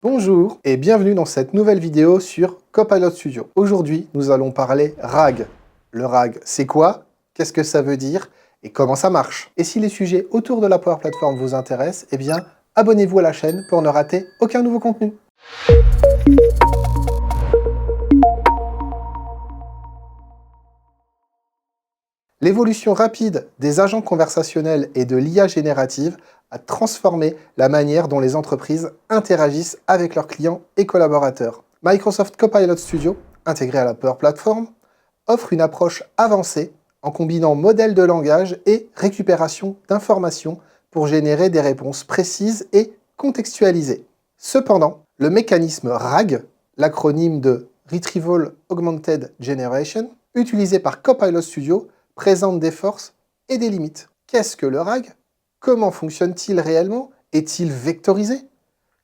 Bonjour et bienvenue dans cette nouvelle vidéo sur Copilot Studio. Aujourd'hui, nous allons parler RAG. Le RAG, c'est quoi? Qu'est-ce que ça veut dire? Et comment ça marche? Et si les sujets autour de la Power Platform vous intéressent, eh bien, abonnez-vous à la chaîne pour ne rater aucun nouveau contenu. L'évolution rapide des agents conversationnels et de l'IA générative a transformé la manière dont les entreprises interagissent avec leurs clients et collaborateurs. Microsoft Copilot Studio, intégré à la Power Platform, offre une approche avancée en combinant modèle de langage et récupération d'informations pour générer des réponses précises et contextualisées. Cependant, le mécanisme RAG, l'acronyme de Retrieval Augmented Generation, utilisé par Copilot Studio, présente des forces et des limites. Qu'est-ce que le RAG? Comment fonctionne-t-il réellement? Est-il vectorisé?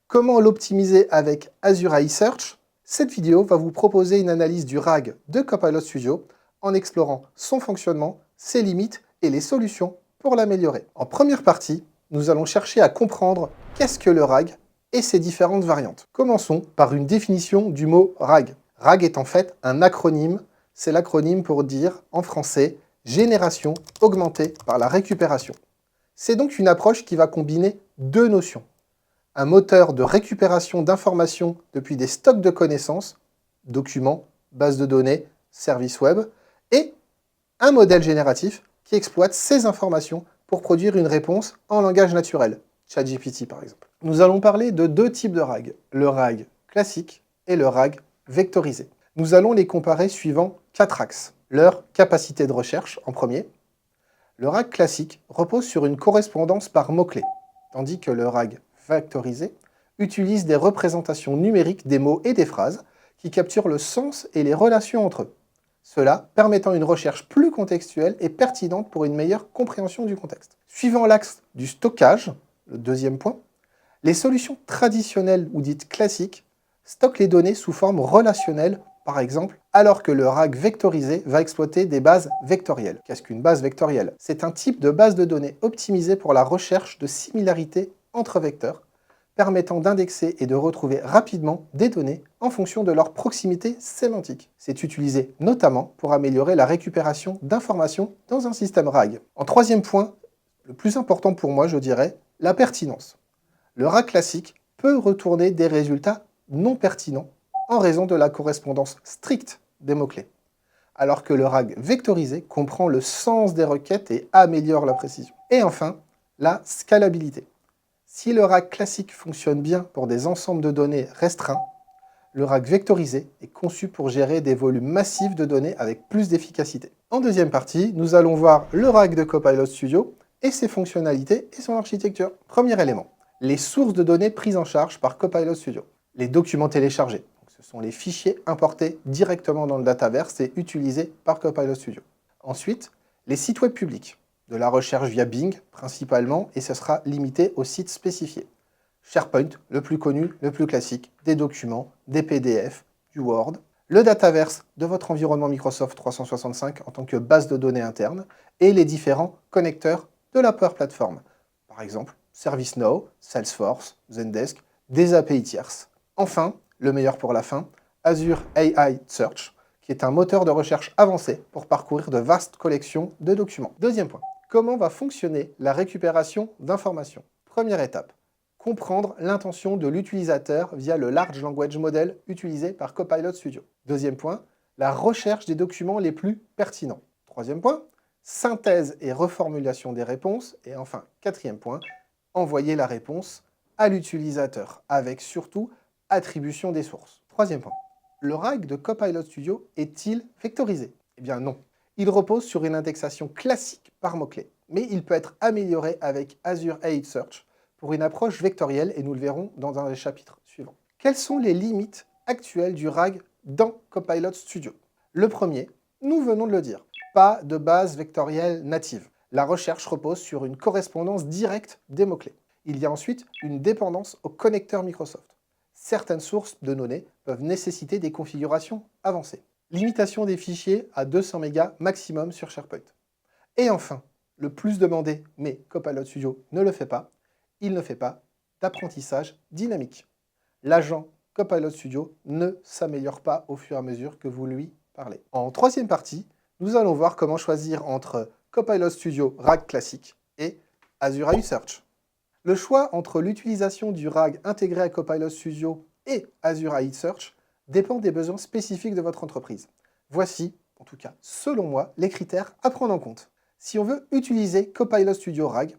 Comment l'optimiser avec Azure AI Search? Cette vidéo va vous proposer une analyse du RAG de Copilot Studio en explorant son fonctionnement, ses limites et les solutions pour l'améliorer. En première partie, nous allons chercher à comprendre qu'est-ce que le RAG et ses différentes variantes. Commençons par une définition du mot RAG. RAG est en fait un acronyme, c'est l'acronyme pour dire en français génération augmentée par la récupération. C'est donc une approche qui va combiner deux notions. Un moteur de récupération d'informations depuis des stocks de connaissances, documents, bases de données, services web, et un modèle génératif qui exploite ces informations pour produire une réponse en langage naturel, ChatGPT par exemple. Nous allons parler de deux types de RAG, le RAG classique et le RAG vectorisé. Nous allons les comparer suivant quatre axes. Leur capacité de recherche en premier. Le RAG classique repose sur une correspondance par mots-clés, tandis que le RAG vectorisé utilise des représentations numériques des mots et des phrases qui capturent le sens et les relations entre eux, cela permettant une recherche plus contextuelle et pertinente pour une meilleure compréhension du contexte. Suivant l'axe du stockage, le deuxième point, les solutions traditionnelles ou dites classiques stockent les données sous forme relationnelle, par exemple, alors que le RAG vectorisé va exploiter des bases vectorielles. Qu'est-ce qu'une base vectorielle? C'est un type de base de données optimisée pour la recherche de similarités entre vecteurs, permettant d'indexer et de retrouver rapidement des données en fonction de leur proximité sémantique. C'est utilisé notamment pour améliorer la récupération d'informations dans un système RAG. En troisième point, le plus important pour moi, je dirais, la pertinence. Le RAG classique peut retourner des résultats non pertinents en raison de la correspondance stricte des mots-clés, alors que le RAG vectorisé comprend le sens des requêtes et améliore la précision. Et enfin, la scalabilité. Si le RAG classique fonctionne bien pour des ensembles de données restreints, le RAG vectorisé est conçu pour gérer des volumes massifs de données avec plus d'efficacité. En deuxième partie, nous allons voir le RAG de Copilot Studio et ses fonctionnalités et son architecture. Premier élément, les sources de données prises en charge par Copilot Studio. Les documents téléchargés. Ce sont les fichiers importés directement dans le Dataverse et utilisés par Copilot Studio. Ensuite, les sites web publics. De la recherche via Bing principalement, et ce sera limité aux sites spécifiés. SharePoint, le plus connu, le plus classique, des documents, des PDF, du Word. Le Dataverse de votre environnement Microsoft 365 en tant que base de données interne, et les différents connecteurs de la Power Platform. Par exemple, ServiceNow, Salesforce, Zendesk, des API tierces. Enfin, le meilleur pour la fin, Azure AI Search, qui est un moteur de recherche avancé pour parcourir de vastes collections de documents. Deuxième point, comment va fonctionner la récupération d'informations? Première étape, comprendre l'intention de l'utilisateur via le Large Language Model utilisé par Copilot Studio. Deuxième point, la recherche des documents les plus pertinents. Troisième point, synthèse et reformulation des réponses. Et enfin, quatrième point, envoyer la réponse à l'utilisateur, avec surtout attribution des sources. Troisième point, le RAG de Copilot Studio est-il vectorisé? Eh bien non. Il repose sur une indexation classique par mots-clés, mais il peut être amélioré avec Azure AI Search pour une approche vectorielle, et nous le verrons dans un des chapitres suivants. Quelles sont les limites actuelles du RAG dans Copilot Studio? Le premier, nous venons de le dire, pas de base vectorielle native. La recherche repose sur une correspondance directe des mots-clés. Il y a ensuite une dépendance au connecteur Microsoft. Certaines sources de données peuvent nécessiter des configurations avancées. Limitation des fichiers à 200 mégas maximum sur SharePoint. Et enfin, le plus demandé, mais Copilot Studio ne le fait pas, il ne fait pas d'apprentissage dynamique. L'agent Copilot Studio ne s'améliore pas au fur et à mesure que vous lui parlez. En troisième partie, nous allons voir comment choisir entre Copilot Studio RAG classique et Azure AI Search. Le choix entre l'utilisation du RAG intégré à Copilot Studio et Azure AI Search dépend des besoins spécifiques de votre entreprise. Voici, en tout cas selon moi, les critères à prendre en compte. Si on veut utiliser Copilot Studio RAG,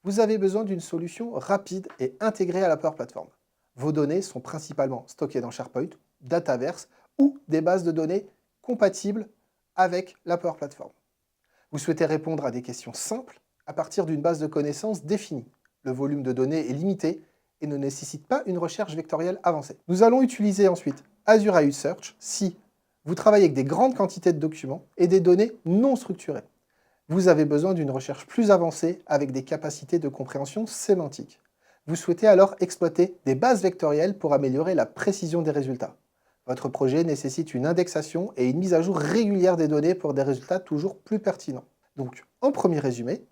vous avez besoin d'une solution rapide et intégrée à la Power Platform. Vos données sont principalement stockées dans SharePoint, Dataverse ou des bases de données compatibles avec la Power Platform. Vous souhaitez répondre à des questions simples à partir d'une base de connaissances définie. Le volume de données est limité et ne nécessite pas une recherche vectorielle avancée. Nous allons utiliser ensuite Azure AI Search si vous travaillez avec des grandes quantités de documents et des données non structurées. Vous avez besoin d'une recherche plus avancée avec des capacités de compréhension sémantique. Vous souhaitez alors exploiter des bases vectorielles pour améliorer la précision des résultats. Votre projet nécessite une indexation et une mise à jour régulière des données pour des résultats toujours plus pertinents. Donc, en premier résumé,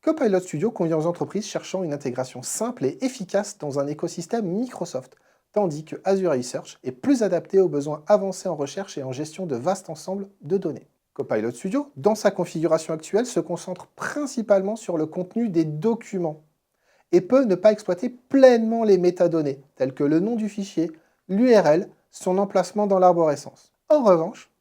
Copilot Studio convient aux entreprises cherchant une intégration simple et efficace dans un écosystème Microsoft, tandis que Azure AI Search est plus adapté aux besoins avancés en recherche et en gestion de vastes ensembles de données. Copilot Studio, dans sa configuration actuelle, se concentre principalement sur le contenu des documents et peut ne pas exploiter pleinement les métadonnées, telles que le nom du fichier, l'URL, son emplacement dans l'arborescence. En revanche,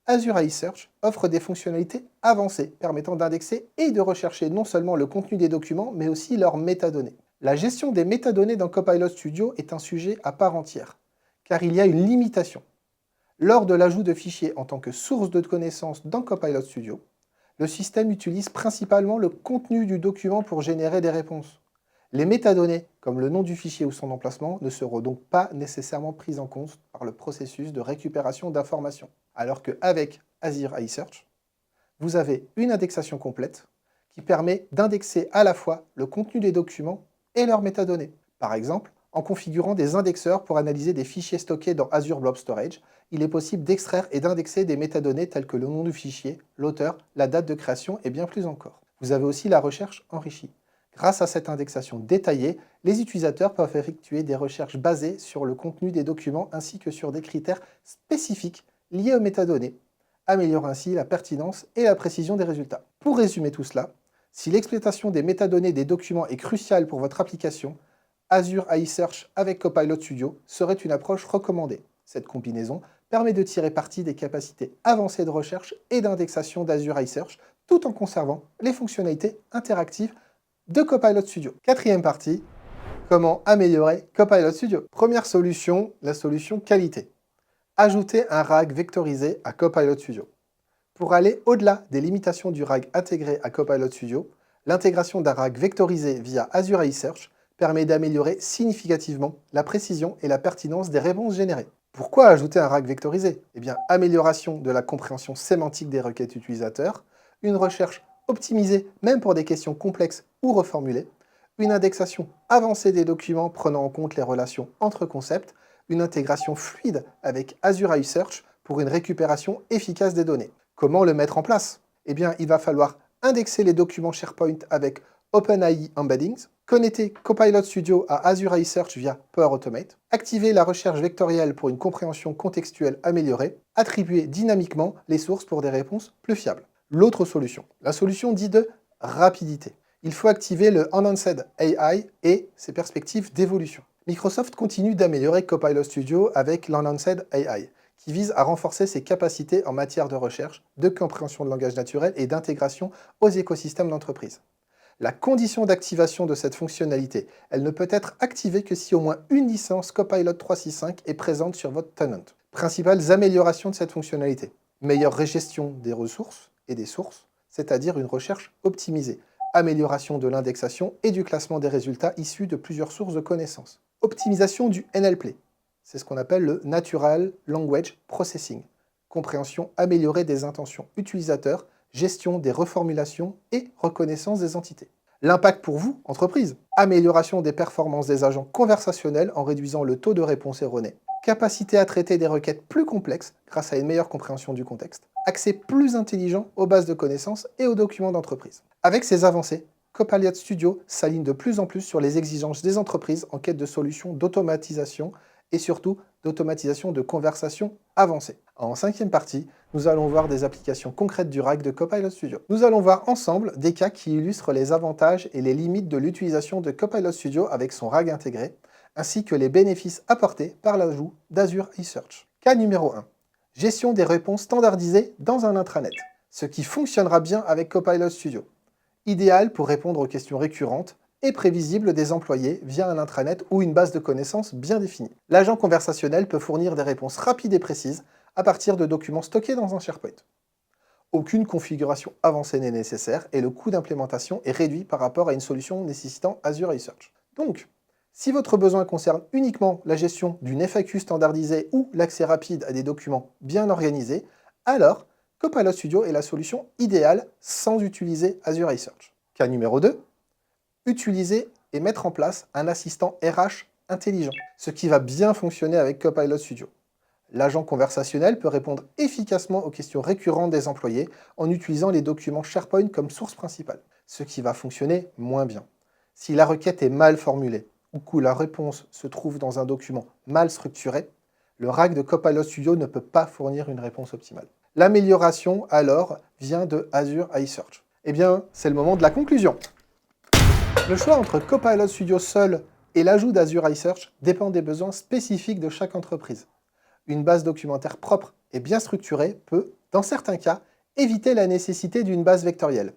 Azure AI Search offre des fonctionnalités avancées permettant d'indexer et de rechercher non seulement le contenu des documents, mais aussi leurs métadonnées. La gestion des métadonnées dans Copilot Studio est un sujet à part entière, car il y a une limitation. Lors de l'ajout de fichiers en tant que source de connaissances dans Copilot Studio, le système utilise principalement le contenu du document pour générer des réponses. Les métadonnées, comme le nom du fichier ou son emplacement, ne seront donc pas nécessairement prises en compte par le processus de récupération d'informations. Alors qu'avec Azure AI Search, vous avez une indexation complète qui permet d'indexer à la fois le contenu des documents et leurs métadonnées. Par exemple, en configurant des indexeurs pour analyser des fichiers stockés dans Azure Blob Storage, il est possible d'extraire et d'indexer des métadonnées telles que le nom du fichier, l'auteur, la date de création et bien plus encore. Vous avez aussi la recherche enrichie. Grâce à cette indexation détaillée, les utilisateurs peuvent effectuer des recherches basées sur le contenu des documents ainsi que sur des critères spécifiques liés aux métadonnées, améliorant ainsi la pertinence et la précision des résultats. Pour résumer tout cela, si l'exploitation des métadonnées des documents est cruciale pour votre application, Azure AI Search avec Copilot Studio serait une approche recommandée. Cette combinaison permet de tirer parti des capacités avancées de recherche et d'indexation d'Azure AI Search tout en conservant les fonctionnalités interactives de Copilot Studio. Quatrième partie, comment améliorer Copilot Studio. Première solution, la solution qualité. Ajouter un RAG vectorisé à Copilot Studio. Pour aller au-delà des limitations du RAG intégré à Copilot Studio, l'intégration d'un RAG vectorisé via Azure AI Search permet d'améliorer significativement la précision et la pertinence des réponses générées. Pourquoi ajouter un RAG vectorisé? Eh bien, amélioration de la compréhension sémantique des requêtes utilisateurs, une recherche optimisée même pour des questions complexes ou reformulées, une indexation avancée des documents prenant en compte les relations entre concepts, une intégration fluide avec Azure AI Search pour une récupération efficace des données. Comment le mettre en place? Eh bien, il va falloir indexer les documents SharePoint avec OpenAI Embeddings, connecter Copilot Studio à Azure AI Search via Power Automate, activer la recherche vectorielle pour une compréhension contextuelle améliorée, attribuer dynamiquement les sources pour des réponses plus fiables. L'autre solution, la solution dite de rapidité. Il faut activer le Enhanced AI et ses perspectives d'évolution. Microsoft continue d'améliorer Copilot Studio avec l'Enhanced AI, qui vise à renforcer ses capacités en matière de recherche, de compréhension de langage naturel et d'intégration aux écosystèmes d'entreprise. La condition d'activation de cette fonctionnalité, elle ne peut être activée que si au moins une licence Copilot 365 est présente sur votre tenant. Principales améliorations de cette fonctionnalité. Meilleure gestion des ressources et des sources, c'est-à-dire une recherche optimisée. Amélioration de l'indexation et du classement des résultats issus de plusieurs sources de connaissances. Optimisation du NLP. C'est ce qu'on appelle le Natural Language Processing. Compréhension améliorée des intentions utilisateurs, gestion des reformulations et reconnaissance des entités. L'impact pour vous, entreprise. Amélioration des performances des agents conversationnels en réduisant le taux de réponse erronée. Capacité à traiter des requêtes plus complexes grâce à une meilleure compréhension du contexte. Accès plus intelligent aux bases de connaissances et aux documents d'entreprise. Avec ces avancées, Copilot Studio s'aligne de plus en plus sur les exigences des entreprises en quête de solutions d'automatisation et surtout d'automatisation de conversations avancées. En cinquième partie, nous allons voir des applications concrètes du RAG de Copilot Studio. Nous allons voir ensemble des cas qui illustrent les avantages et les limites de l'utilisation de Copilot Studio avec son RAG intégré, ainsi que les bénéfices apportés par l'ajout d'Azure iSearch. Cas numéro 1. Gestion des réponses standardisées dans un intranet, ce qui fonctionnera bien avec Copilot Studio. Idéal pour répondre aux questions récurrentes et prévisibles des employés via un intranet ou une base de connaissances bien définie. L'agent conversationnel peut fournir des réponses rapides et précises à partir de documents stockés dans un SharePoint. Aucune configuration avancée n'est nécessaire et le coût d'implémentation est réduit par rapport à une solution nécessitant Azure iSearch. Donc, si votre besoin concerne uniquement la gestion d'une FAQ standardisée ou l'accès rapide à des documents bien organisés, alors Copilot Studio est la solution idéale sans utiliser Azure iSearch. Cas numéro 2, utiliser et mettre en place un assistant RH intelligent, ce qui va bien fonctionner avec Copilot Studio. L'agent conversationnel peut répondre efficacement aux questions récurrentes des employés en utilisant les documents SharePoint comme source principale, ce qui va fonctionner moins bien. Si la requête est mal formulée ou que la réponse se trouve dans un document mal structuré, le RAG de Copilot Studio ne peut pas fournir une réponse optimale. L'amélioration, alors, vient de Azure iSearch. Eh bien, c'est le moment de la conclusion. Le choix entre Copilot Studio seul et l'ajout d'Azure iSearch dépend des besoins spécifiques de chaque entreprise. Une base documentaire propre et bien structurée peut, dans certains cas, éviter la nécessité d'une base vectorielle.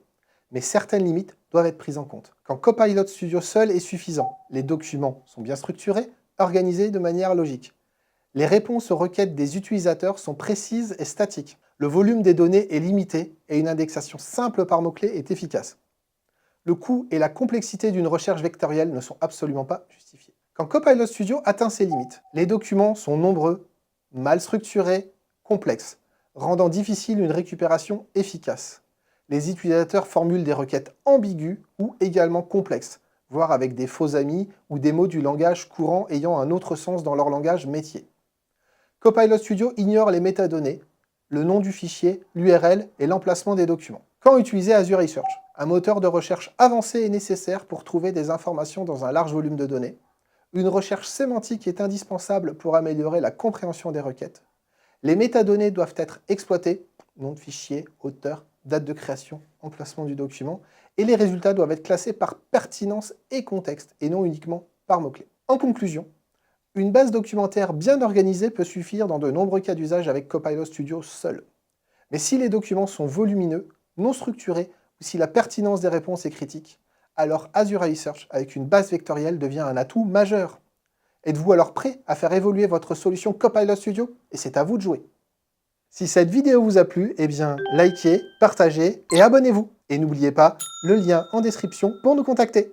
Mais certaines limites doivent être prises en compte. Quand Copilot Studio seul est suffisant, les documents sont bien structurés, organisés de manière logique. Les réponses aux requêtes des utilisateurs sont précises et statiques. Le volume des données est limité et une indexation simple par mots-clés est efficace. Le coût et la complexité d'une recherche vectorielle ne sont absolument pas justifiés. Quand Copilot Studio atteint ses limites, les documents sont nombreux, mal structurés, complexes, rendant difficile une récupération efficace. Les utilisateurs formulent des requêtes ambiguës ou également complexes, voire avec des faux amis ou des mots du langage courant ayant un autre sens dans leur langage métier. Copilot Studio ignore les métadonnées, le nom du fichier, l'URL et l'emplacement des documents. Quand utiliser Azure iSearch? Un moteur de recherche avancé est nécessaire pour trouver des informations dans un large volume de données. Une recherche sémantique est indispensable pour améliorer la compréhension des requêtes. Les métadonnées doivent être exploitées, nom de fichier, auteur, date de création, emplacement du document, et les résultats doivent être classés par pertinence et contexte, et non uniquement par mots-clés. En conclusion, une base documentaire bien organisée peut suffire dans de nombreux cas d'usage avec Copilot Studio seul. Mais si les documents sont volumineux, non structurés, ou si la pertinence des réponses est critique, alors Azure iSearch avec une base vectorielle devient un atout majeur. Êtes-vous alors prêt à faire évoluer votre solution Copilot Studio? Et c'est à vous de jouer. Si cette vidéo vous a plu, eh bien, likez, partagez et abonnez-vous. Et n'oubliez pas le lien en description pour nous contacter.